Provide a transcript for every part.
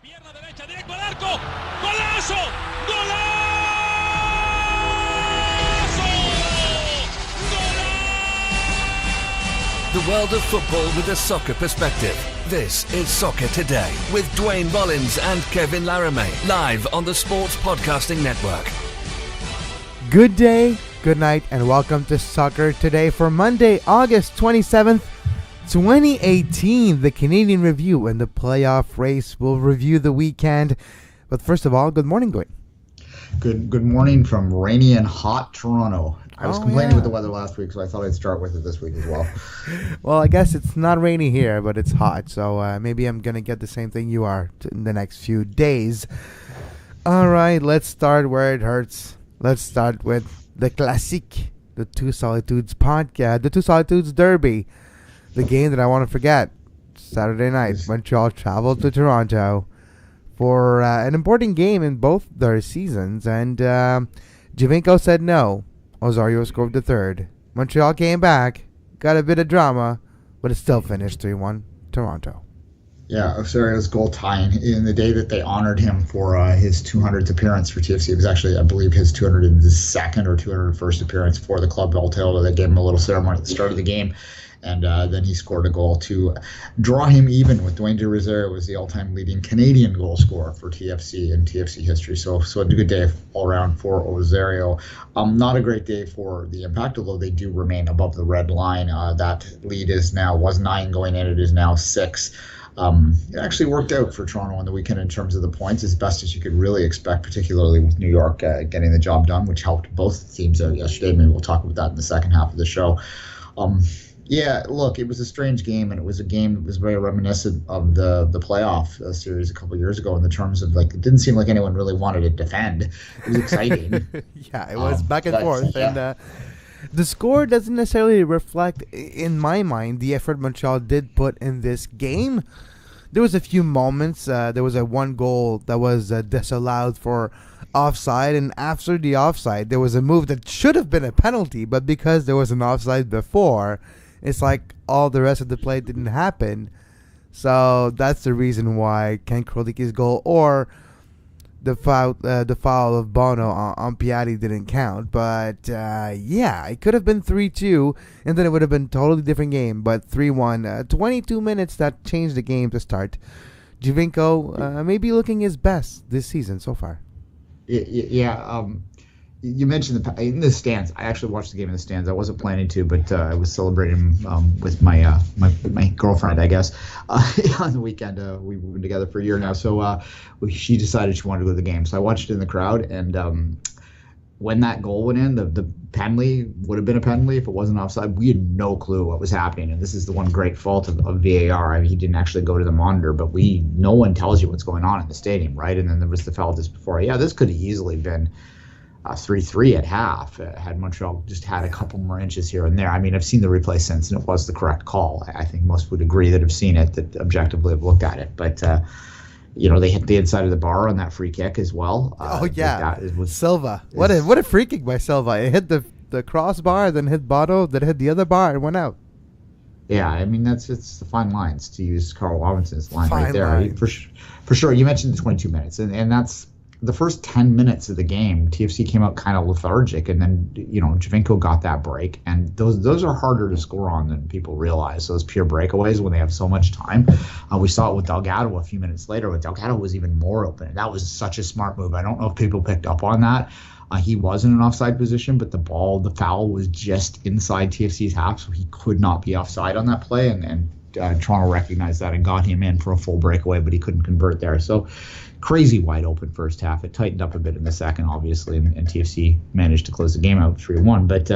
Pierna derecha, directo al arco. ¡Golazo! ¡Golazo! ¡Golazo! The world of football with a soccer perspective. This is Soccer Today with Duane, Rollins and Kevin Laramee. Live on the Sports Podcasting Network. Good day, good night, and welcome to Soccer Today for Monday, August 27th, 2018. The Canadian Review and the playoff race will review the weekend. But first of all, good morning, Duane. Good morning from rainy and hot Toronto. I was complaining with the weather last week, so I thought I'd start with it this week as well. Well, I guess it's not rainy here, but it's hot, so maybe I'm going to get the same thing you are in the next few days. All right, let's start where it hurts. Let's start with the Classique, the Two Solitudes podcast, the Two Solitudes Derby, the game that I want to forget. Saturday night, Montreal traveled to Toronto for an important game in both their seasons, and Giovinco said no. Osorio scored the third. Montreal came back, got a bit of drama, but it still finished 3-1 Toronto. Yeah, Osorio's goal tying in the day that they honored him for his 200th appearance for TFC. It was actually, I believe, his 202nd or 201st appearance for the club. Altogether, they gave him a little ceremony at the start of the game, and then he scored a goal to draw him even with Duane de Rosario was the all-time leading Canadian goal scorer for TFC in TFC history. So a good day all around for Osorio. Not a great day for the Impact, although they do remain above the red line. That lead was 9 going in. It is now 6. It actually worked out for Toronto on the weekend in terms of the points, as best as you could really expect, particularly with New York getting the job done, which helped both teams out yesterday. Maybe we'll talk about that in the second half of the show. Yeah, look, it was a strange game, and it was a game that was very reminiscent of the playoff series a couple of years ago in the terms of, like, it didn't seem like anyone really wanted to defend. It was exciting. Yeah, it was back and forth, and the score doesn't necessarily reflect, in my mind, the effort Montreal did put in this game. There was a few moments. There was a one goal that was disallowed for offside, and after the offside, there was a move that should have been a penalty, but because there was an offside before, it's like all the rest of the play didn't happen. So that's the reason why Ken Kroliki's goal or the foul of Bono on Piatti didn't count. But yeah, it could have been 3-2, and then it would have been a totally different game. But 3-1, 22 minutes that changed the game to start. Giovinco may be looking his best this season so far. Yeah. You mentioned in the stands. I actually watched the game in the stands. I wasn't planning to, but I was celebrating with my girlfriend, I guess, on the weekend. We've been together for a year now, so she decided she wanted to go to the game. So I watched it in the crowd, and when that goal went in, the penalty would have been a penalty if it wasn't offside. We had no clue what was happening, and this is the one great fault of VAR. I mean, he didn't actually go to the monitor, but no one tells you what's going on in the stadium, right? And then there was the foul just before. Yeah, this could have easily been 3-3 at half had Montreal just had a couple more inches here and there. I mean, I've seen the replay since, and it was the correct call. I think most would agree that have seen it, that objectively have looked at it. But, they hit the inside of the bar on that free kick as well. Silva. What a free kick by Silva. It hit the crossbar, then hit Bono, then hit the other bar, and went out. Yeah, I mean, it's the fine lines, to use Carl Robinson's line right there. For sure. You mentioned the 22 minutes, and that's the first 10 minutes of the game. TFC came out kind of lethargic, and then Giovinco got that break, and those are harder to score on than people realize. Those pure breakaways when they have so much time. We saw it with Delgado a few minutes later. But Delgado was even more open, and that was such a smart move. I don't know if people picked up on that. He was in an offside position, but the foul was just inside TFC's half, so he could not be offside on that play, and Toronto recognized that and got him in for a full breakaway, but he couldn't convert there. So crazy wide open first half. It tightened up a bit in the second, obviously, and TFC managed to close the game out 3-1. But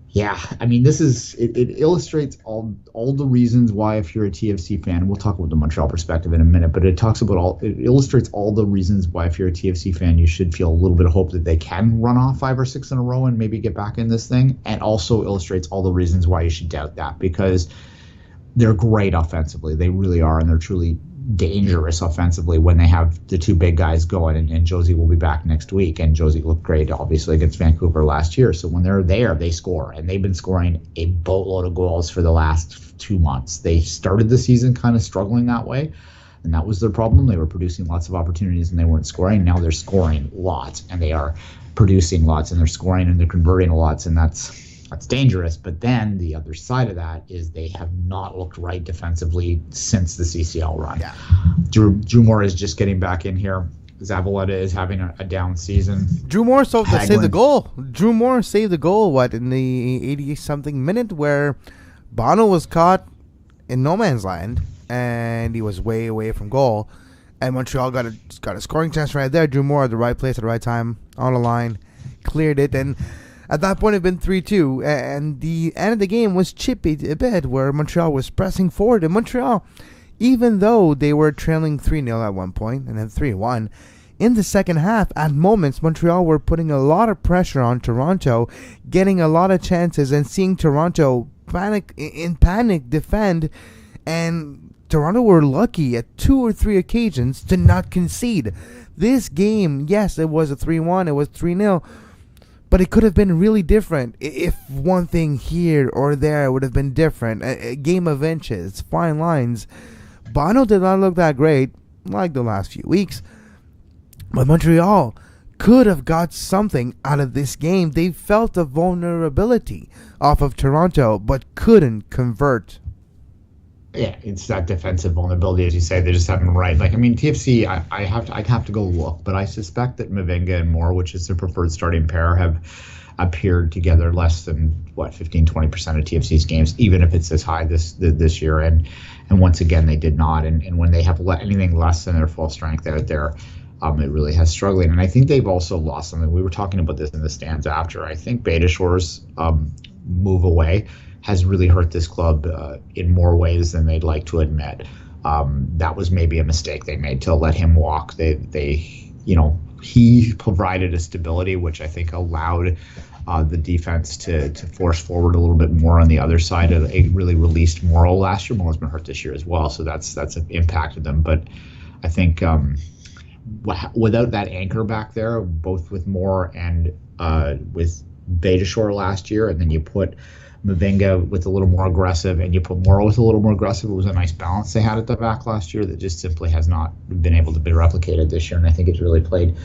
yeah, I mean, it illustrates all the reasons why, if you're a TFC fan, and we'll talk about the Montreal perspective in a minute, but it illustrates all the reasons why, if you're a TFC fan, you should feel a little bit of hope that they can run off 5 or 6 in a row and maybe get back in this thing, and also illustrates all the reasons why you should doubt that, because they're great offensively. They really are, and they're truly dangerous offensively when they have the two big guys going, and Josie will be back next week, and Josie looked great obviously against Vancouver last year. So when they're there, they score, and they've been scoring a boatload of goals for the last 2 months. They started the season kind of struggling that way. And that was their problem. They were producing lots of opportunities and they weren't scoring. Now they're scoring lots and they are producing lots and they're scoring and they're converting lots, and that's dangerous. But then the other side of that is they have not looked right defensively since the CCL run. Yeah. Drew Moore is just getting back in here. Zavaleta is having a down season. Drew Moore saved the goal. Drew Moore saved the goal, in the 80-something minute where Bono was caught in no man's land and he was way away from goal. And Montreal got a scoring chance right there. Drew Moore at the right place at the right time, on the line, cleared it. And at that point, it had been 3-2. And the end of the game was chippy a bit where Montreal was pressing forward. And Montreal, even though they were trailing 3-0 at one point and then 3-1, in the second half, at moments, Montreal were putting a lot of pressure on Toronto, getting a lot of chances and seeing Toronto panic defend. And Toronto were lucky at 2 or 3 occasions to not concede. This game, yes, it was a 3-1, it was 3-0, but it could have been really different if one thing here or there would have been different. A game of inches, fine lines. Bono did not look that great, like the last few weeks, but Montreal could have got something out of this game. They felt the vulnerability off of Toronto, but couldn't convert. Yeah, it's that defensive vulnerability, as you say. They just haven't right. TFC, I have to go look, but I suspect that Mavinga and Moore, which is their preferred starting pair, have appeared together less than 15-20% of TFC's games, even if it's as high this year. And once again, they did not. And when they have anything less than their full strength out there, it really has struggling. And I think they've also lost something. We were talking about this in the stands after. I think Beitashore's move away has really hurt this club in more ways than they'd like to admit. That was maybe a mistake they made to let him walk. He provided a stability which I think allowed the defense to force forward a little bit more on the other side. It really released Morrow last year. Morrow's been hurt this year as well, so that's impacted them. But I think without that anchor back there, both with Moore and with Beidashore last year, and then you put Mavinga with a little more aggressive and you put Morrow with a little more aggressive, it was a nice balance they had at the back last year that just simply has not been able to be replicated this year. And I think it's really played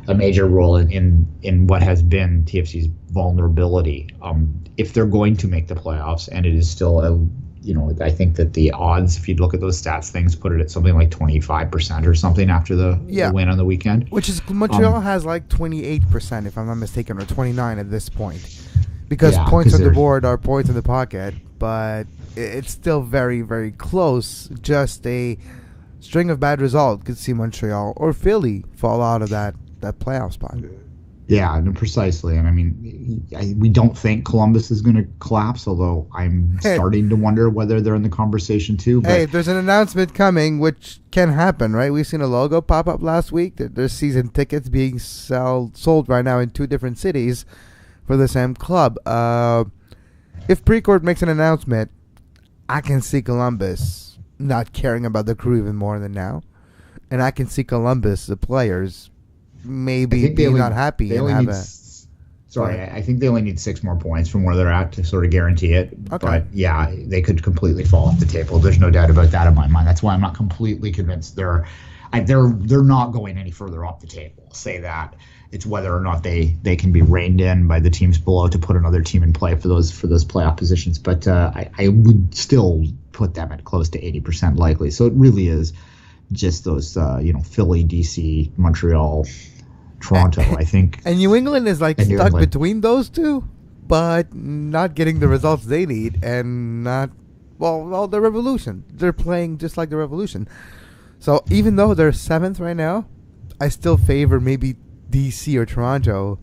a major role in what has been TFC's vulnerability. If they're going to make the playoffs, and it is still I think that the odds, if you look at those stats, things put it at something like 25% or something after the win on the weekend. Which is, Montreal has like 28%, if I'm not mistaken, or 29 at this point. Because points on the board are points in the pocket, but it's still very, very close. Just a string of bad results could see Montreal or Philly fall out of that playoff spot. Yeah, no, precisely. And we don't think Columbus is going to collapse, although I'm starting to wonder whether they're in the conversation too. But there's an announcement coming, which can happen, right? We've seen a logo pop up last week. There's season tickets being sold right now in 2 different cities for the same club. If Precourt makes an announcement, I can see Columbus not caring about the crew even more than now. And I can see Columbus, the players, maybe being not happy. I think they only need 6 more points from where they're at to sort of guarantee it. Okay. But yeah, they could completely fall off the table. There's no doubt about that in my mind. That's why I'm not completely convinced they're not going any further off the table. I'll say that. It's whether or not they can be reined in by the teams below to put another team in play for those playoff positions. But I would still put them at close to 80% likely. So it really is just those Philly, DC, Montreal, Toronto, I think. And New England is stuck between those two, but not getting the results they need, and not the Revolution. They're playing just like the Revolution. So even though they're 7th right now, I still favor maybe DC or Toronto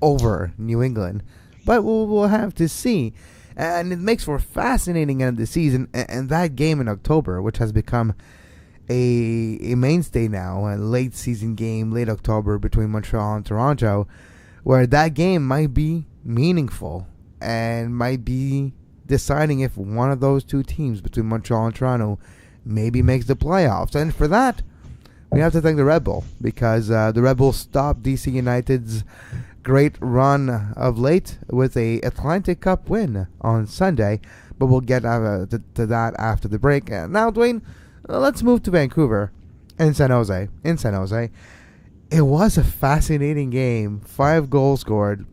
over New England, but we'll have to see. And it makes for a fascinating end of the season, and that game in October, which has become a mainstay now, a late season game, late October between Montreal and Toronto, where that game might be meaningful and might be deciding if one of those 2 teams between Montreal and Toronto maybe makes the playoffs. And for that, we have to thank the Red Bull, because the Red Bull stopped DC United's great run of late with a Atlantic Cup win on Sunday. But we'll get to that after the break. Now, Duane, Let's move to Vancouver and San Jose. In San Jose, it was a fascinating game. 5 goals scored,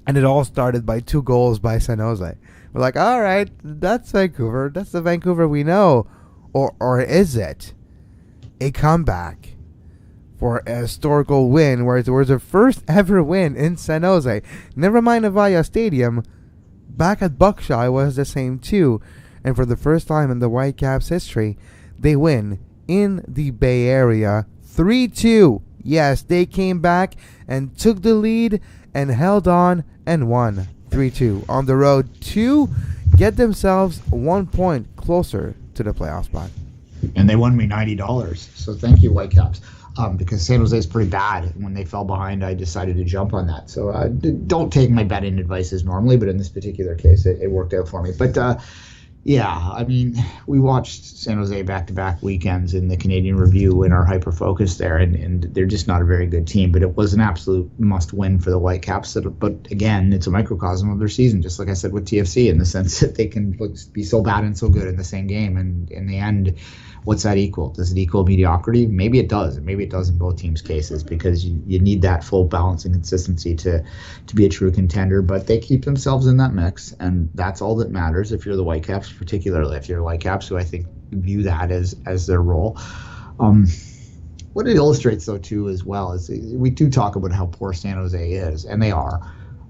and it all started by 2 goals by San Jose. We're like, all right, that's Vancouver. That's the Vancouver we know. Or is it a comeback for a historical win where it was their first ever win in San Jose? Never mind Avaya Stadium. Back at Buckshot was the same too. And for the first time in the Whitecaps history, they win in the Bay Area 3-2. Yes, they came back and took the lead and held on and won 3-2 on the road to get themselves 1 point closer to the playoff spot. And they won me $90. So thank you, Whitecaps. Because San Jose is pretty bad. When they fell behind, I decided to jump on that. So don't take my betting advices normally, but in this particular case, it worked out for me. But yeah, I mean, we watched San Jose back-to-back weekends in the Canadian Review in our hyper-focus there, and they're just not a very good team. But it was an absolute must-win for the Whitecaps. But again, it's a microcosm of their season, just like I said with TFC, in the sense that they can be so bad and so good in the same game. And in the end, what's that equal? Does it equal mediocrity? Maybe it does. And maybe it does in both teams' cases, because you need that full balance and consistency to be a true contender. But they keep themselves in that mix, and that's all that matters if you're the Whitecaps, particularly if you're the Whitecaps, who I think view that as their role. What it illustrates, though, too, as well, is we do talk about how poor San Jose is, and they are,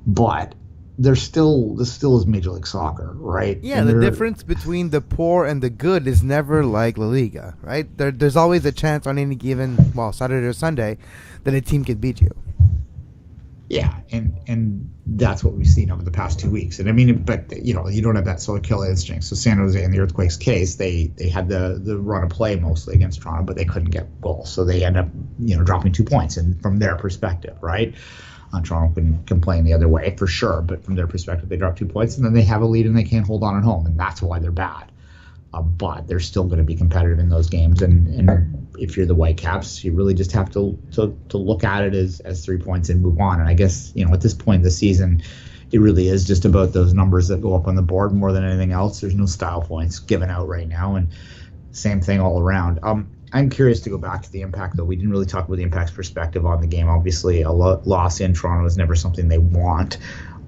but this still is Major League Soccer, right? Yeah, and the difference between the poor and the good is never like La Liga, right? There's always a chance on any given, Saturday or Sunday, that a team can beat you. Yeah, and that's what we've seen over the past 2 weeks. And I mean, but you don't have that sort of killer instinct. So San Jose, in the Earthquakes case, they had the run of play mostly against Toronto, but they couldn't get goals, so they end up dropping 2 points. And from their perspective, right? Toronto can complain the other way for sure, but from their perspective, they drop 2 points, and then they have a lead and they can't hold on at home, and that's why they're bad. But they're still going to be competitive in those games, and if you're the Whitecaps, you really just have to look at it as 3 points and move on. And I guess at this point in the season, it really is just about those numbers that go up on the board more than anything else. There's no style points given out right now, and same thing all around. I'm curious to go back to the impact, though. We didn't really talk about the impact's perspective on the game. Obviously, a loss in Toronto is never something they want.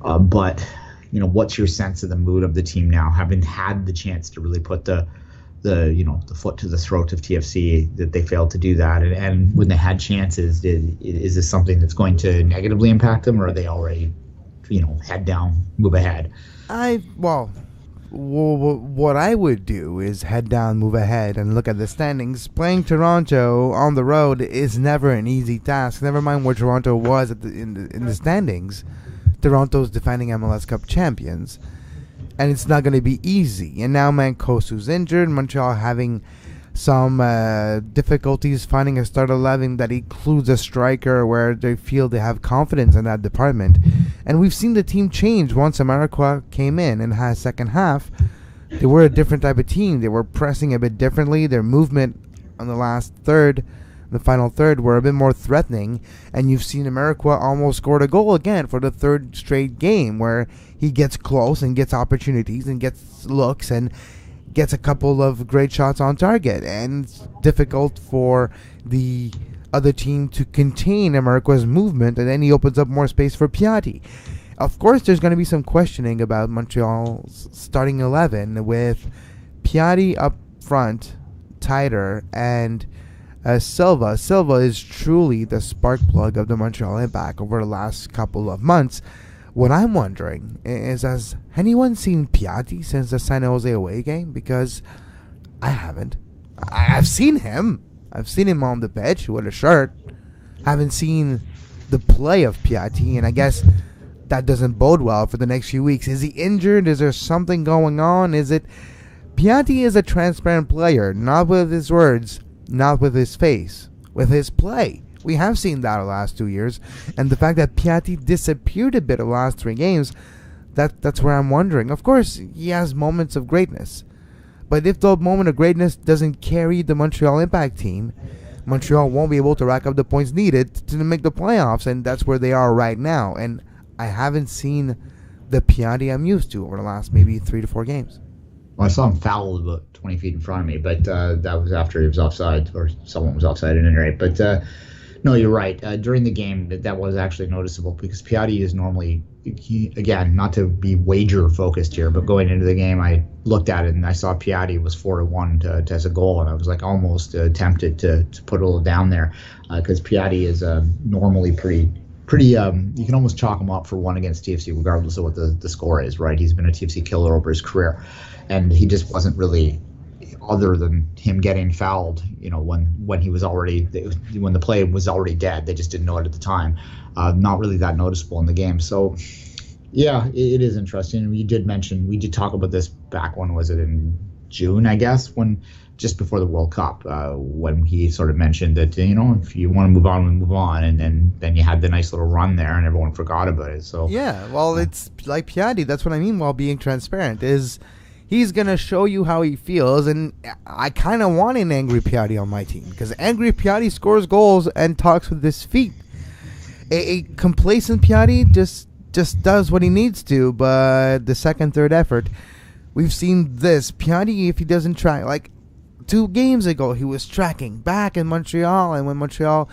But, what's your sense of the mood of the team now, having had the chance to really put the foot to the throat of TFC, that they failed to do that? And when they had chances, is this something that's going to negatively impact them, or are they already, head down, move ahead? What I would do is head down, move ahead, and look at the standings. Playing Toronto on the road is never an easy task. Never mind where Toronto was in the standings. Toronto's defending MLS Cup champions, and it's not going to be easy. And now Mancosu's injured. Montreal having some difficulties finding a start 11 that includes a striker where they feel they have confidence in that department. And we've seen the team change once Amarikwa came in and had second half. They were a different type of team. They were pressing a bit differently. Their movement on the final third, were a bit more threatening. And you've seen Amarikwa almost scored a goal again for the third straight game, where he gets close and gets opportunities and gets looks and gets a couple of great shots on target, and it's difficult for the other team to contain Amarikwa's movement, and then he opens up more space for Piatti. Of course, there's going to be some questioning about Montreal's starting 11 with Piatti up front, tighter, and Silva. Silva is truly the spark plug of the Montreal Impact over the last couple of months. What I'm wondering is, has anyone seen Piatti since the San Jose away game? Because I haven't. I've seen him. I've seen him on the pitch with a shirt. Haven't seen the play of Piatti, and I guess that doesn't bode well for the next few weeks. Is he injured? Is there something going on? Is it... Piatti is a transparent player, not with his words, not with his face, with his play. We have seen that the last 2 years, and the fact that Piatti disappeared a bit the last 3 games, that's where I'm wondering. Of course, he has moments of greatness, but if the moment of greatness doesn't carry the Montreal Impact team, Montreal won't be able to rack up the points needed to make the playoffs, and that's where they are right now. And I haven't seen the Piatti I'm used to over the last maybe 3 to 4 games. Well, I saw him fouled about 20 feet in front of me, but that was after he was offside, or someone was offside at any rate. But no, you're right. During the game, that was actually noticeable because Piatti is normally, again, not to be wager focused here, but going into the game, I looked at it and I saw Piatti was 4-1 to as a goal, and I was like almost tempted to put a little down there because Piatti is normally pretty. You can almost chalk him up for one against TFC, regardless of what the score is, right? He's been a TFC killer over his career, and he just wasn't really, other than him getting fouled, when he was already, when the play was already dead, they just didn't know it at the time. Not really that noticeable in the game. So, yeah, it is interesting. We did talk about this back when, was it in June, I guess, when just before the World Cup, when he sort of mentioned that, if you want to move on, we move on. And then you had the nice little run there and everyone forgot about it. So yeah, well, it's like Piatti. That's what I mean while being transparent is he's going to show you how he feels. And I kind of want an angry Piatti on my team because angry Piatti scores goals and talks with his feet. A complacent Piatti just does what he needs to, but the second, third effort, we've seen this. Piatti, if he doesn't try, like 2 games ago, he was tracking back in Montreal, and when Montreal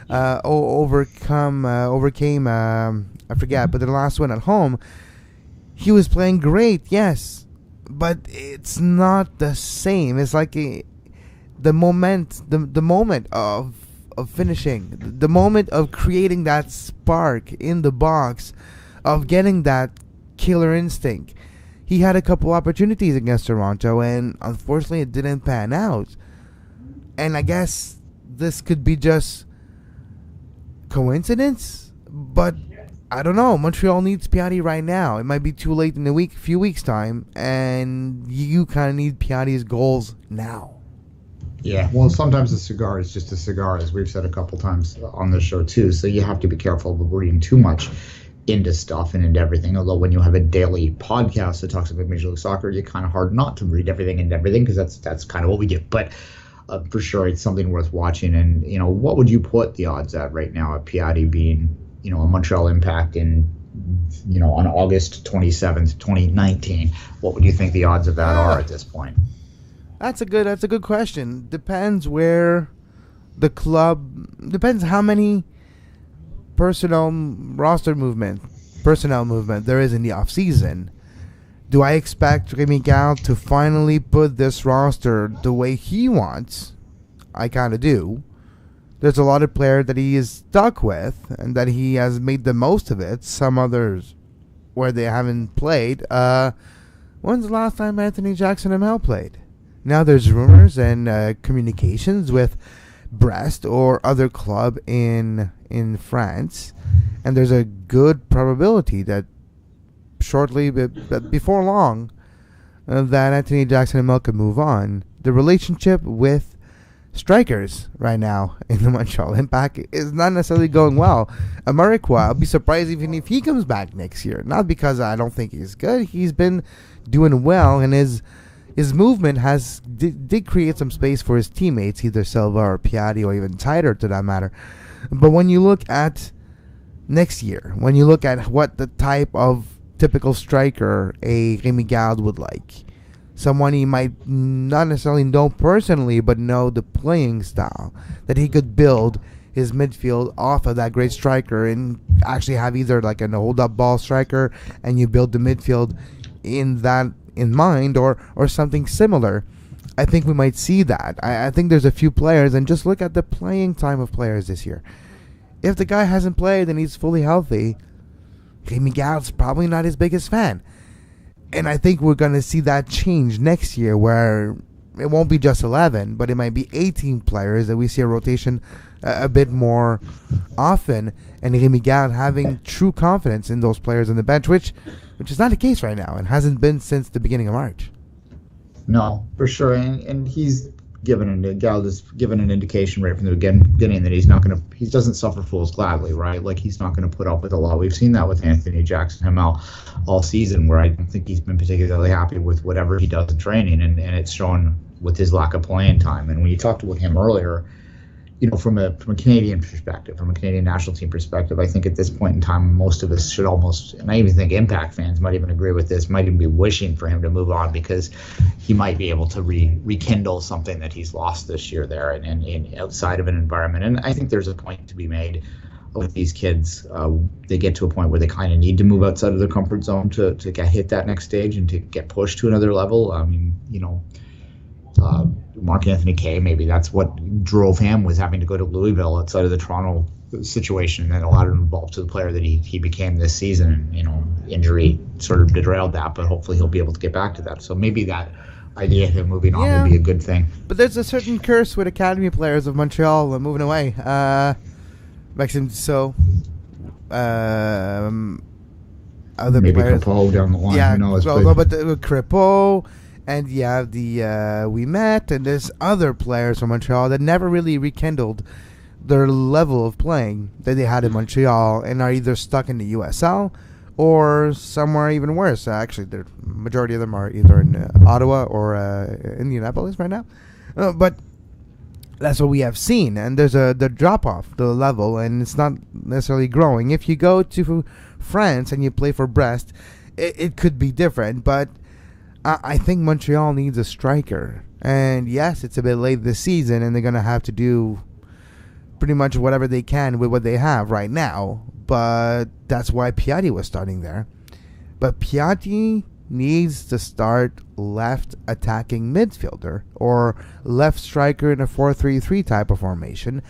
overcame, I forget, but the last one at home, he was playing great, yes, but it's not the same. It's like the moment of finishing, the moment of creating that spark in the box, of getting that killer instinct. He had a couple opportunities against Toronto, and unfortunately it didn't pan out. And I guess this could be just coincidence, but I don't know. Montreal needs Piatti right now. It might be too late in a few weeks' time, and you kind of need Piatti's goals now. Yeah, well, sometimes a cigar is just a cigar, as we've said a couple times on this show too, so you have to be careful of reading too much into stuff and into everything. Although when you have a daily podcast that talks about Major League Soccer, you're kind of hard not to read everything into everything because that's kind of what we do. But for sure, it's something worth watching. And what would you put the odds at right now at Piatti being a Montreal Impact in on August 27th, 2019? What would you think the odds of that are at this point? That's a good question. Depends where the club. Depends how many personnel movement there is in the off season. Do I expect Rémi Garde to finally put this roster the way he wants? I kind of do. There's a lot of players that he is stuck with and that he has made the most of it. Some others where they haven't played. When's the last time Anthony Jackson-Hamel played? Now there's rumors and communications with Brest or other club in France, and there's a good probability that shortly, but before long, that Anthony Jackson-Hamel could move on. The relationship with strikers right now in the Montreal Impact is not necessarily going well. Ameriqua, I'll be surprised even if he comes back next year. Not because I don't think he's good. He's been doing well, and his movement did create some space for his teammates, either Silva or Piatti or even Tighter to that matter. But when you look at next year, when you look at what the type of typical striker a Rémi Garde would like, someone he might not necessarily know personally, but know the playing style, that he could build his midfield off of that great striker and actually have either like an hold-up ball striker and you build the midfield in mind or something similar. I think we might see that. I think there's a few players, and just look at the playing time of players this year. If the guy hasn't played and he's fully healthy, Rémi Garde's probably not his biggest fan. And I think we're going to see that change next year, where it won't be just 11, but it might be 18 players, that we see a rotation a bit more often, and Rémi Garde having true confidence in those players on the bench, which is not the case right now and hasn't been since the beginning of March. No, for sure, and he's given an indication right from the beginning that he doesn't suffer fools gladly, right? Like, he's not going to put up with a lot. We've seen that with Anthony Jackson-Hamel all season, where I don't think he's been particularly happy with whatever he does in training, and it's shown with his lack of playing time. And when you talked with him earlier, from a Canadian perspective, from a Canadian national team perspective, I think at this point in time, most of us should almost, and I even think Impact fans might even agree with this, might even be wishing for him to move on, because he might be able to rekindle something that he's lost this year there and outside of an environment. And I think there's a point to be made with these kids. They get to a point where they kind of need to move outside of their comfort zone to hit that next stage and to get pushed to another level. I mean, Mark Anthony Kay, maybe that's what drove him, was having to go to Louisville outside of the Toronto situation that allowed him to evolve to the player that he became this season. And, injury sort of derailed that, but hopefully he'll be able to get back to that. So maybe that idea of him moving on would be a good thing. But there's a certain curse with academy players of Montreal moving away. Maxime Dussault, other maybe players. Crépeau down the line. Yeah, who knows, but Crépeau, and you have the We Met, and there's other players from Montreal that never really rekindled their level of playing that they had in Montreal, and are either stuck in the USL or somewhere even worse. Actually, the majority of them are either in Ottawa or Indianapolis right now. But that's what we have seen, and there's the drop off the level, and it's not necessarily growing. If you go to France and you play for Brest, it could be different, but I think Montreal needs a striker. And yes, it's a bit late this season, and they're going to have to do pretty much whatever they can with what they have right now, but that's why Piatti was starting there. But Piatti needs to start left attacking midfielder or left striker in a 4-3-3 type of formation,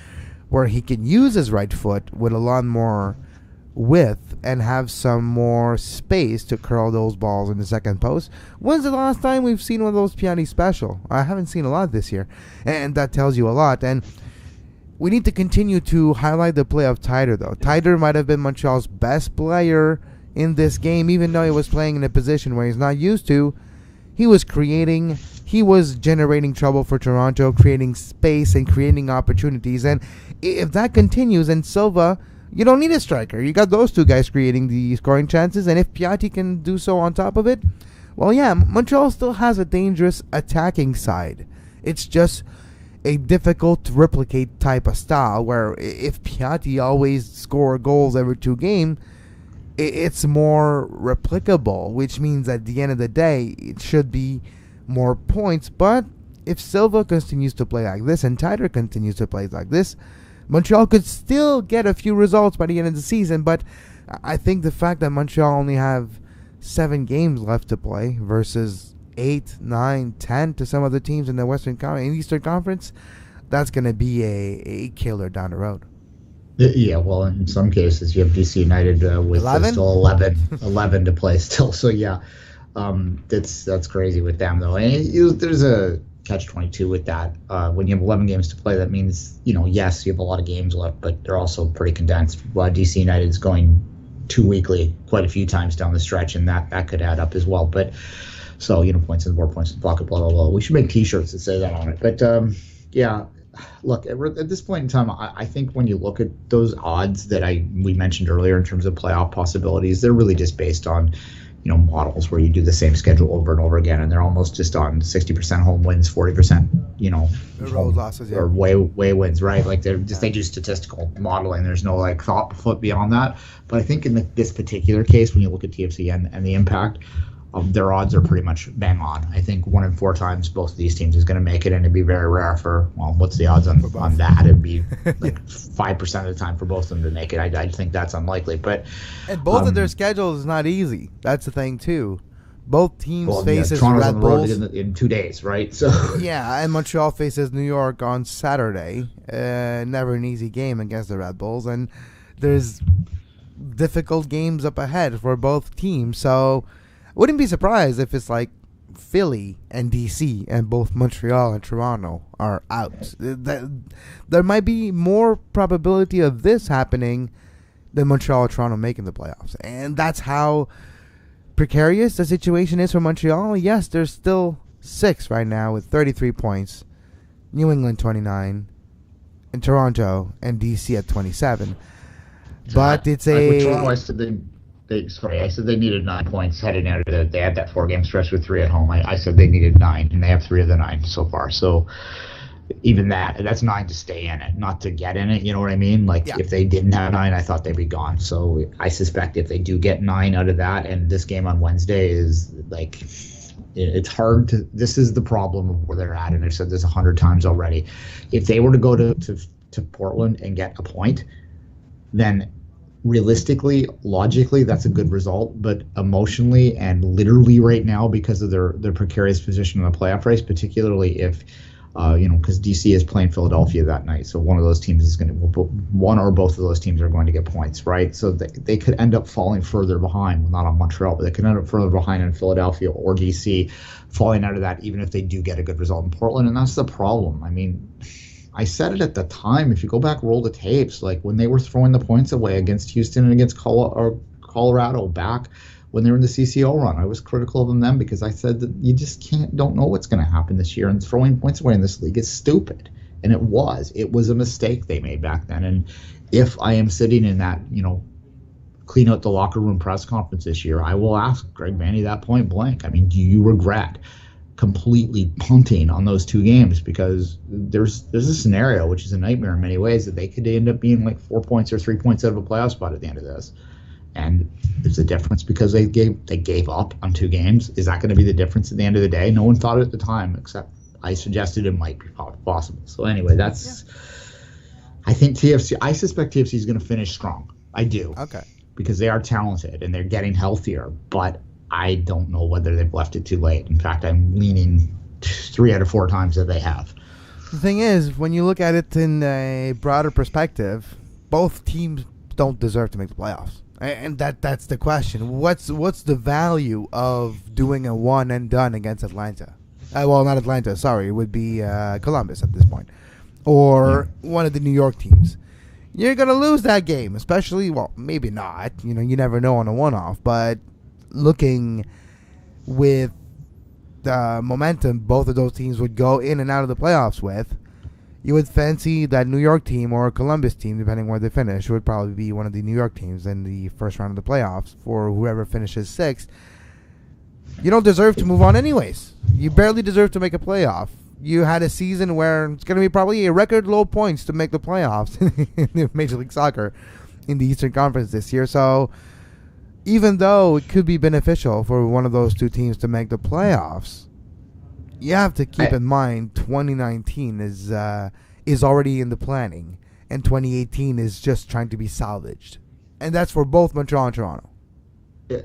where he can use his right foot with a lot more width and have some more space to curl those balls in the second post. When's the last time we've seen one of those Piatti special? I haven't seen a lot this year, and that tells you a lot. And we need to continue to highlight the play of Taider, though. Taider might have been Montreal's best player in this game, even though he was playing in a position where he's not used to. He was generating trouble for Toronto, creating space and creating opportunities. And if that continues, and Silva, you don't need a striker. You got those two guys creating the scoring chances, and if Piatti can do so on top of it, well, yeah, Montreal still has a dangerous attacking side. It's just a difficult to replicate type of style, where if Piatti always score goals every 2 games, it's more replicable, which means at the end of the day, it should be more points. But if Silva continues to play like this and Taider continues to play like this, Montreal could still get a few results by the end of the season. But I think the fact that Montreal only have 7 games left to play versus 8, 9, 10 to some other teams in the Eastern Conference, that's going to be a killer down the road. Yeah, well, in some cases, you have DC United with 11? Still 11 to play still. So, yeah, that's crazy with them, though. And there's a catch-22 with that. When you have 11 games to play, that means, yes, you have a lot of games left, but they're also pretty condensed. While DC United is going 2 weekly quite a few times down the stretch, and that could add up as well. But so, points in the board, points in the pocket, blah, blah, blah. We should make T-shirts that say that on it. But, yeah. Look, at this point in time, I think when you look at those odds that we mentioned earlier in terms of playoff possibilities, they're really just based on, models where you do the same schedule over and over again, and they're almost just on 60% home wins, 40%, road losses, yeah, or way wins, right? Like they do statistical modeling. There's no thought beyond that. But I think in this particular case, when you look at TFC and the impact, their odds are pretty much bang on. I think 1 in 4 times both of these teams is going to make it, and it'd be very rare for, what's the odds on that? It'd be 5% of the time for both of them to make it. I think that's unlikely. But and both of their schedules is not easy. That's the thing too. Both teams faces Toronto's Red on the road Bulls in 2 days, right? So yeah, and Montreal faces New York on Saturday. Never an easy game against the Red Bulls, and there's difficult games up ahead for both teams. So wouldn't be surprised if it's like Philly and DC and both Montreal and Toronto are out. There might be more probability of this happening than Montreal or Toronto making the playoffs. And that's how precarious the situation is for Montreal. Yes, there's still 6 right now with 33 points. New England 29. And Toronto and DC at 27. But it's with Toronto, I said they needed 9 points heading out of it. They had that 4-game stretch with 3 at home. I said they needed 9, and they have 3 of the 9 so far. So, even that's 9 to stay in it, not to get in it. You know what I mean? Like, if they didn't have 9, I thought they'd be gone. So I suspect if they do get 9 out of that, and this game on Wednesday is like, it's hard to. This is the problem of where they're at, and I've said this 100 times already. If they were to go to Portland and get a point, then realistically, logically, that's a good result. But emotionally and literally right now, because of their precarious position in the playoff race, particularly if because DC is playing Philadelphia that night, so one of those teams is going to, one or both of those teams are going to get points, right? So they could end up falling further behind, well, not on Montreal, but they could end up further behind in Philadelphia or DC, falling out of that, even if they do get a good result in Portland. And that's the problem. I mean, I said it at the time. If you go back, roll the tapes, like when they were throwing the points away against Houston and against Colorado back when they were in the CCO run, I was critical of them then because I said that you just don't know what's going to happen this year, and throwing points away in this league is stupid. And it was a mistake they made back then. And if I am sitting in that, clean out the locker room press conference this year, I will ask Greg Vanney that point blank. I mean, do you regret completely punting on those 2 games? Because there's a scenario, which is a nightmare in many ways, that they could end up being like 4 points or 3 points out of a playoff spot at the end of this. And there's a difference because they gave up on 2 games. Is that going to be the difference at the end of the day? No one thought it at the time, except I suggested it might be possible. So anyway, I think I suspect TFC is going to finish strong. I do. Okay. Because they are talented and they're getting healthier, but I don't know whether they've left it too late. In fact, I'm leaning 3 out of 4 times that they have. The thing is, when you look at it in a broader perspective, both teams don't deserve to make the playoffs. And that's the question. What's the value of doing a one and done against Atlanta? Well, not Atlanta. Sorry, it would be Columbus at this point, or one of the New York teams. You're gonna lose that game, especially. Well, maybe not. You never know on a one-off. But looking with the momentum both of those teams would go in and out of the playoffs with, you would fancy that New York team or Columbus team, depending where they finish, would probably be one of the New York teams in the first round of the playoffs for whoever finishes 6th. You don't deserve to move on anyways. You barely deserve to make a playoff. You had a season where it's going to be probably a record low points to make the playoffs in Major League Soccer in the Eastern Conference this year. So even though it could be beneficial for one of those 2 teams to make the playoffs, you have to keep in mind 2019 is already in the planning, and 2018 is just trying to be salvaged, and that's for both Montreal and Toronto.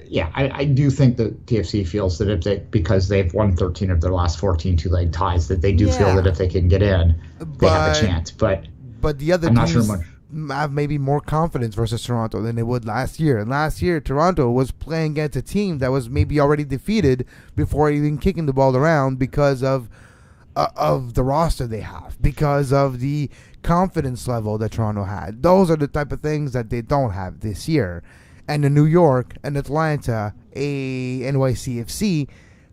Yeah, I do think that TFC feels that because they've won 13 of their last 14 two-leg ties, that they do feel that if they can get in, they have a chance. But the other teams have maybe more confidence versus Toronto than they would last year. And last year, Toronto was playing against a team that was maybe already defeated before even kicking the ball around because of the roster they have, because of the confidence level that Toronto had. Those are the type of things that they don't have this year. And in New York and Atlanta, NYCFC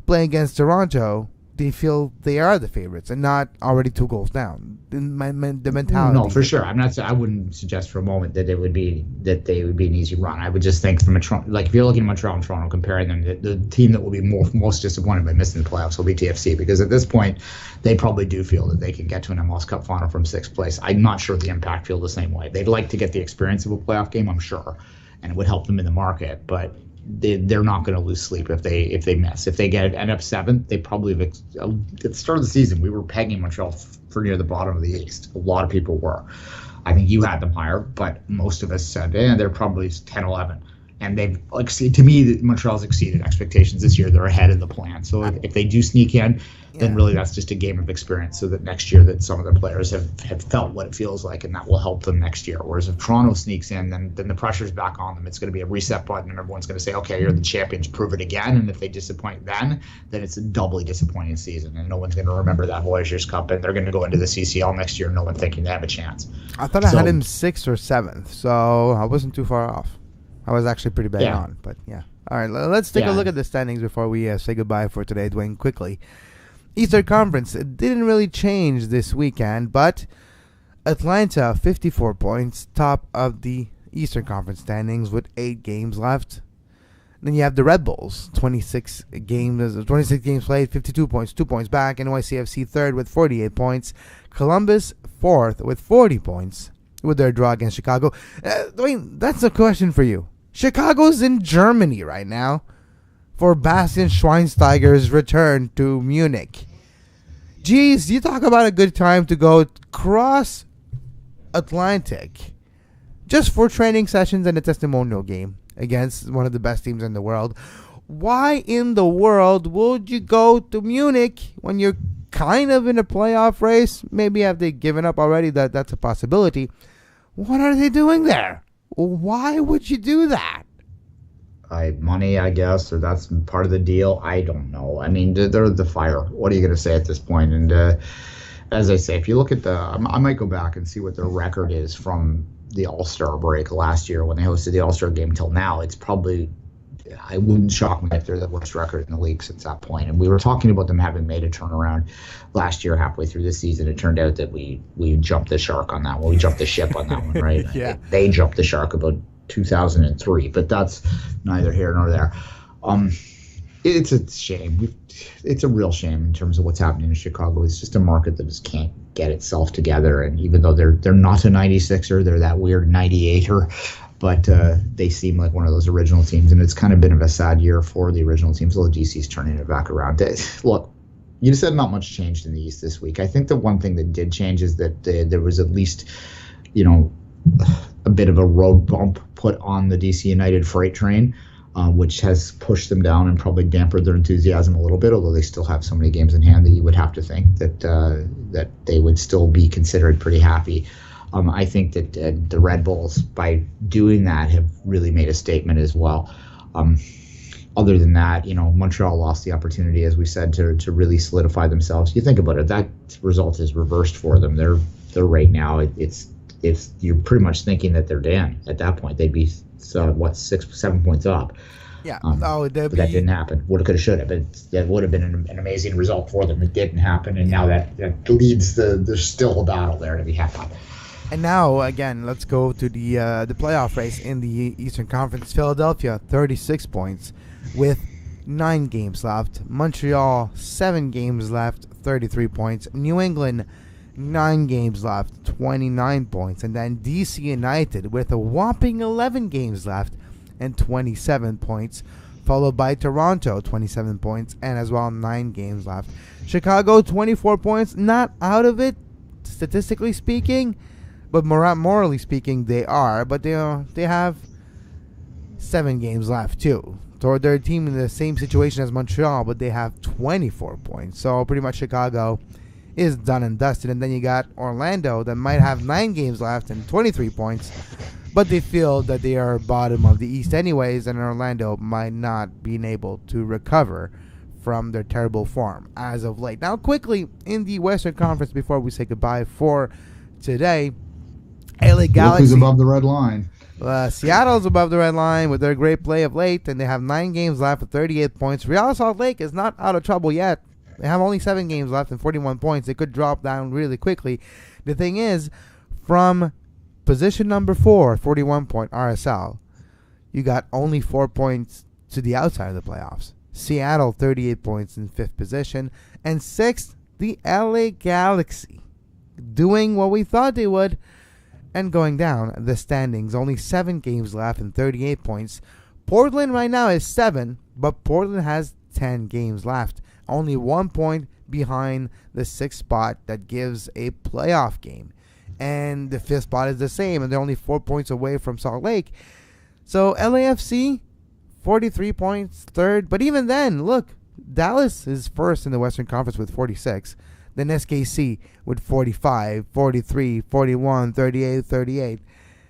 playing against Toronto, they feel they are the favorites and not already 2 goals down. The mentality. No, for sure. I wouldn't suggest for a moment that they would be an easy run. I would just think from if you're looking at Montreal and Toronto, comparing them, the team that will be most disappointed by missing the playoffs will be TFC, because at this point they probably do feel that they can get to an MLS Cup final from 6th place. I'm not sure the Impact feel the same way. They'd like to get the experience of a playoff game, I'm sure, and it would help them in the market, but they're not going to lose sleep if they miss. If they end up 7th, they probably at the start of the season we were pegging Montreal for near the bottom of the East. A lot of people were. I think you had them higher, but most of us said they're probably 10, 11. And they've to me, Montreal's exceeded expectations this year. They're ahead of the plan. So if they do sneak in, then really that's just a game of experience, so that next year that some of the players have felt what it feels like, and that will help them next year. Whereas if Toronto sneaks in, then the pressure's back on them. It's going to be a reset button, and everyone's going to say, okay, you're the champions, prove it again. And if they disappoint then it's a doubly disappointing season, and no one's going to remember that Voyageurs Cup, and they're going to go into the CCL next year no one thinking they have a chance. I thought I had him 6th or 7th, so I wasn't too far off. I was actually pretty bad on, but yeah. All right, let's take a look at the standings before we say goodbye for today, Duane, quickly. Eastern Conference, it didn't really change this weekend, but Atlanta, 54 points, top of the Eastern Conference standings with 8 games left. Then you have the Red Bulls, 26 games played, 52 points, 2 points back. NYCFC third with 48 points. Columbus fourth with 40 points with their draw against Chicago. Duane, that's a question for you. Chicago's in Germany right now for Bastian Schweinsteiger's return to Munich. Geez, you talk about a good time to go cross Atlantic just for training sessions and a testimonial game against one of the best teams in the world. Why in the world would you go to Munich when you're kind of in a playoff race? Maybe have they given up already? That's a possibility. What are they doing there? Why would you do that? Money, I guess, or that's part of the deal. I don't know. I mean, they're the fire. What are you going to say at this point? And as I say, if you look at I might go back and see what their record is from the All-Star break last year when they hosted the All-Star game till now. It's probably, I wouldn't shock me if they're the worst record in the league since that point. And we were talking about them having made a turnaround last year halfway through the season. It turned out that we jumped the shark on that one. We jumped the ship on that one, right? Yeah. They jumped the shark about 2003, but that's neither here nor there. It's a shame. It's a real shame in terms of what's happening in Chicago. It's just a market that just can't get itself together. And even though they're not a 96er, they're that weird 98er, but they seem like one of those original teams. And it's kind of been of a sad year for the original teams. Although DC's turning it back around. Look, you said not much changed in the East this week. I think the one thing that did change is that there was at least, a bit of a road bump put on the DC United freight train, which has pushed them down and probably dampened their enthusiasm a little bit, although they still have so many games in hand that you would have to think that they would still be considered pretty happy. I think that the Red Bulls, by doing that, have really made a statement as well. Other than that, Montreal lost the opportunity, as we said, to really solidify themselves. You think about it, that result is reversed for them. They're right now, it's you're pretty much thinking that they're down at that point. They'd be 6-7 points up. Yeah. But that didn't happen. Woulda, coulda, shoulda. But that would have been an amazing result for them. It didn't happen, and now that leads there's still a battle there to be had. And now again, let's go to the playoff race in the Eastern Conference. Philadelphia 36 points with 9 games left. Montreal 7 games left, 33 points. New England 9 games left, 29 points. And then DC United with a whopping 11 games left and 27 points, followed by Toronto, 27 points, and as well 9 games left. Chicago, 24 points, not out of it, statistically speaking, but morally speaking, they are. But they have 7 games left, too. So their team in the same situation as Montreal, but they have 24 points. So pretty much Chicago is done and dusted. And then you got Orlando that might have 9 games left and 23 points, but they feel that they are bottom of the East anyways, and Orlando might not be able to recover from their terrible form as of late. Now, quickly, in the Western Conference, before we say goodbye for today, LA Galaxy. Look who's above the red line. Seattle's above the red line with their great play of late, and they have 9 games left with 38 points. Real Salt Lake is not out of trouble yet. They have only 7 games left and 41 points. They could drop down really quickly. The thing is, from position number 4, 41-point RSL, you got only 4 points to the outside of the playoffs. Seattle, 38 points in 5th position. And 6th, the LA Galaxy, doing what we thought they would and going down the standings. Only 7 games left and 38 points. Portland right now is 7, but Portland has 10 games left. Only 1 point behind the 6th spot that gives a playoff game. And the 5th spot is the same, and they're only 4 points away from Salt Lake. So LAFC, 43 points, 3rd. But even then, look, Dallas is 1st in the Western Conference with 46. Then SKC with 45, 43, 41, 38, 38.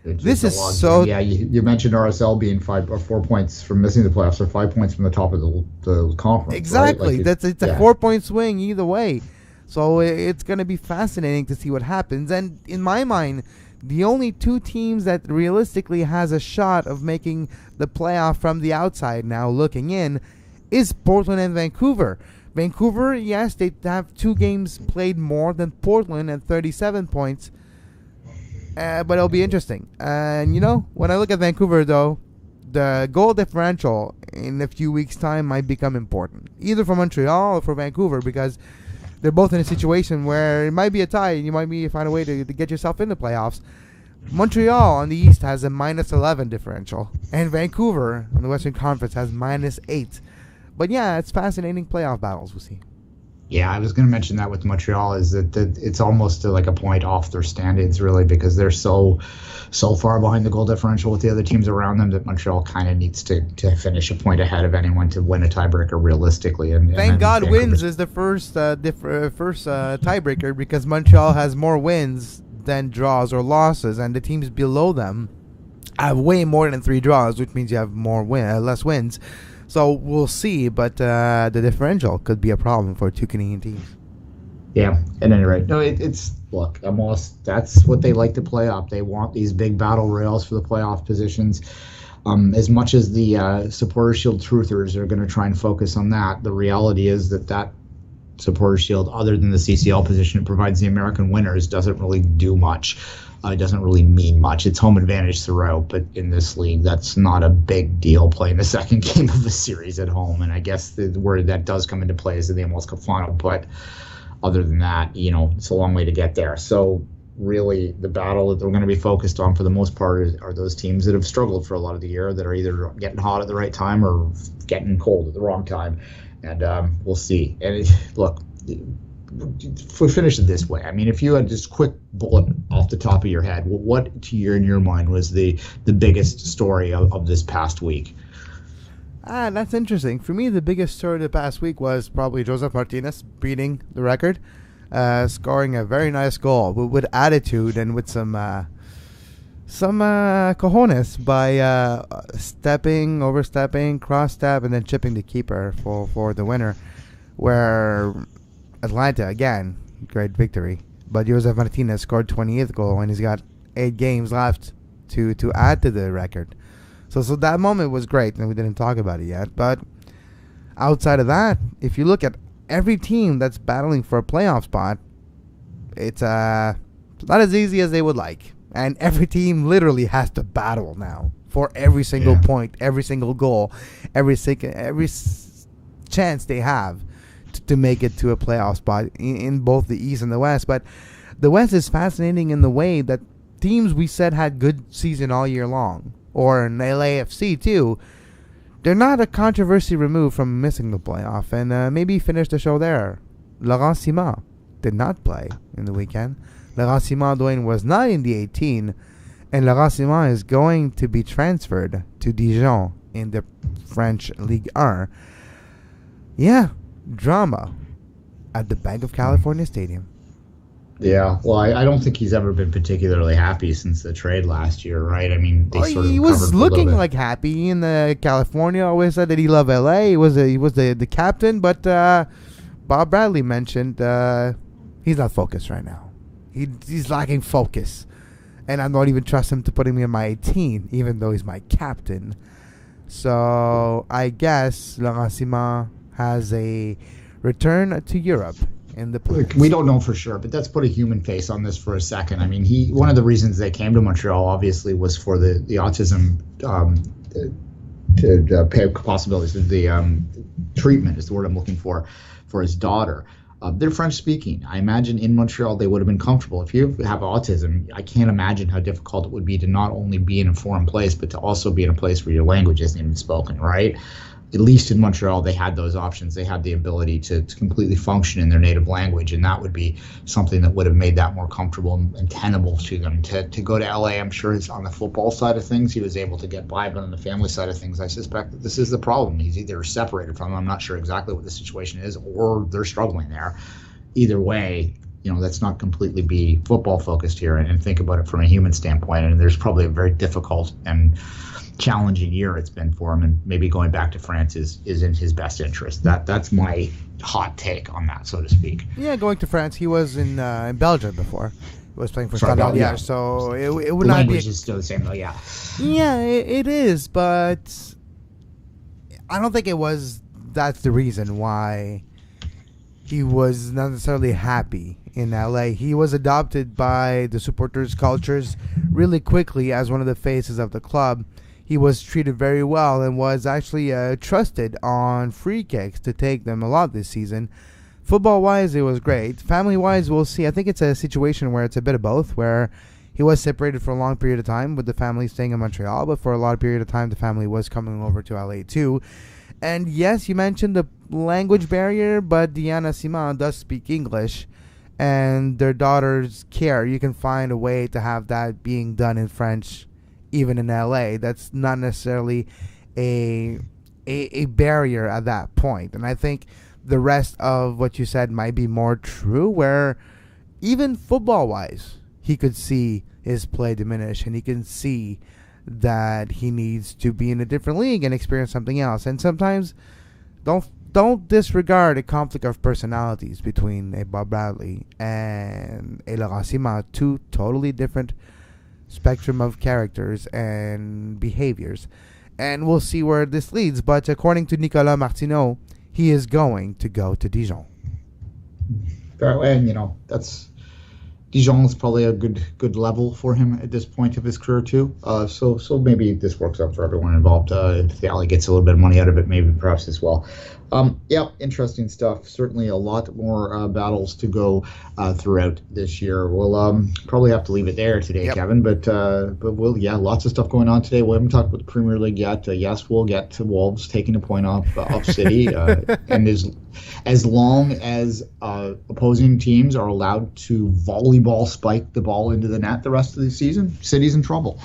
This is so... Yeah, you mentioned RSL being 5 or 4 points from missing the playoffs, or 5 points from the top of the conference. Exactly. Right? It's a 4-point swing either way. So it's going to be fascinating to see what happens. And in my mind, the only 2 teams that realistically has a shot of making the playoff from the outside now looking in is Portland and Vancouver. Vancouver, yes, they have 2 games played more than Portland at 37 points. But it'll be interesting. And, when I look at Vancouver, though, the goal differential in a few weeks' time might become important, either for Montreal or for Vancouver, because they're both in a situation where it might be a tie and you might find a way to get yourself in the playoffs. Montreal on the East has a -11 differential, and Vancouver on the Western Conference has -8. But yeah, it's fascinating playoff battles we'll see. Yeah, I was going to mention that with Montreal is that it's almost like a point off their standings, really, because they're so far behind the goal differential with the other teams around them that Montreal kind of needs to finish a point ahead of anyone to win a tiebreaker realistically. And thank God wins is the first tiebreaker, because Montreal has more wins than draws or losses, and the teams below them have way more than 3 draws, which means you have less wins. So we'll see, but the differential could be a problem for 2 Canadian teams. Yeah, at any rate, no, look, that's what they like to play up. They want these big battle royals for the playoff positions. As much as the Supporter Shield truthers are going to try and focus on that, the reality is that Supporter Shield, other than the CCL position it provides the American winners, doesn't really do much. It doesn't really mean much. It's home advantage throughout, but in this league, that's not a big deal playing the second game of a series at home. And I guess where that does come into play is in the MLS Cup final. But other than that, it's a long way to get there. So really, the battle that we're going to be focused on for the most part are those teams that have struggled for a lot of the year, that are either getting hot at the right time or getting cold at the wrong time. And we'll see. And look, if we finish it this way, I mean, if you had just quick bullet off the top of your head, what in your mind was the biggest story of this past week? That's interesting. For me, the biggest story of the past week was probably Joseph Martinez beating the record, scoring a very nice goal with attitude and with some cojones by overstepping, cross step, and then chipping the keeper for the winner, where Atlanta, again, great victory. But Joseph Martinez scored 28th goal, and he's got 8 games left to add to the record. So that moment was great, and we didn't talk about it yet. But outside of that, if you look at every team that's battling for a playoff spot, it's not as easy as they would like. And every team literally has to battle now for every single point, every single goal, every chance they have to make it to a playoff spot in both the East and the West. But the West is fascinating in the way that teams we said had good season all year long, or in LAFC too, they're not a controversy removed from missing the playoff, and maybe finish the show there. Laurent Simon did not play in the weekend. Laurent Simon, Duane, was not in the 18, and Laurent Simon is going to be transferred to Dijon in the French Ligue 1. Yeah, drama at the Bank of California Stadium. Yeah, well, I don't think he's ever been particularly happy since the trade last year, right? I mean, he was looking like happy in California. Always said that he loved LA. He was the captain, but Bob Bradley mentioned he's not focused right now. He's lacking focus, and I don't even trust him to put him in my 18, even though he's my captain. So I guess Laurent Simon has a return to Europe in the plans. We don't know for sure, but let's put a human face on this for a second. I mean, one of the reasons they came to Montreal obviously was for the autism possibilities. The treatment is the word I'm looking for his daughter. They're French speaking. I imagine in Montreal they would have been comfortable. If you have autism, I can't imagine how difficult it would be to not only be in a foreign place, but to also be in a place where your language isn't even spoken, right? At least in Montreal, they had those options. They had the ability to completely function in their native language, and that would be something that would have made that more comfortable and tenable to them. To go to LA, I'm sure it's on the football side of things, he was able to get by, but on the family side of things, I suspect that this is the problem. He's either separated from them, I'm not sure exactly what the situation is, or they're struggling there. Either way, let's not completely be football focused here and think about it from a human standpoint. And there's probably a very difficult and challenging year it's been for him, and maybe going back to France is in his best interest. That's my hot take on that, so to speak. Yeah, going to France. He was in Belgium before. He was playing for Stade, yeah. So it would not be. Language is still the same though, yeah. Yeah, it is, but I don't think that's the reason why he was not necessarily happy in LA. He was adopted by the supporters' cultures really quickly as one of the faces of the club. he was treated very well and was actually trusted on free kicks to take them a lot this season. Football-wise, it was great. Family-wise, we'll see. I think it's a situation where it's a bit of both, where he was separated for a long period of time with the family staying in Montreal, but for a long period of time, the family was coming over to LA too. And yes, you mentioned the language barrier, but Diana Simon does speak English, and their daughters care. You can find a way to have that being done in French, even in LA. That's not necessarily a barrier at that point. And I think the rest of what you said might be more true, where even football-wise, he could see his play diminish, and he can see that he needs to be in a different league and experience something else. And sometimes don't disregard a conflict of personalities between a Bob Bradley and a Laurent Simon, two totally different spectrum of characters and behaviors. And we'll see where this leads. But according to Nicolas Martineau, he is going to go to Dijon. And that's Dijon is probably a good level for him at this point of his career too. So maybe this works out for everyone involved. If the Alley gets a little bit of money out of it, maybe perhaps as well. Interesting stuff. Certainly a lot more battles to go throughout this year. We'll probably have to leave it there today, Kevin. But lots of stuff going on today. We haven't talked about the Premier League yet. Yes, we'll get to Wolves taking a point off City, and as long as opposing teams are allowed to volleyball spike the ball into the net the rest of the season, City's in trouble.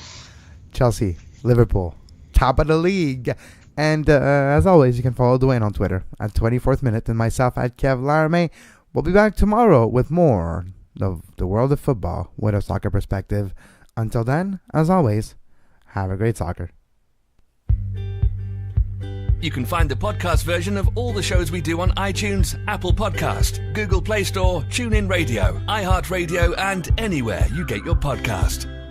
Chelsea, Liverpool, top of the league. And as always, you can follow Duane on Twitter at 24th Minute and myself at Kev Laramee. We'll be back tomorrow with more of the world of football with a soccer perspective. Until then, as always, have a great soccer. You can find the podcast version of all the shows we do on iTunes, Apple Podcast, Google Play Store, TuneIn Radio, iHeartRadio, and anywhere you get your podcast.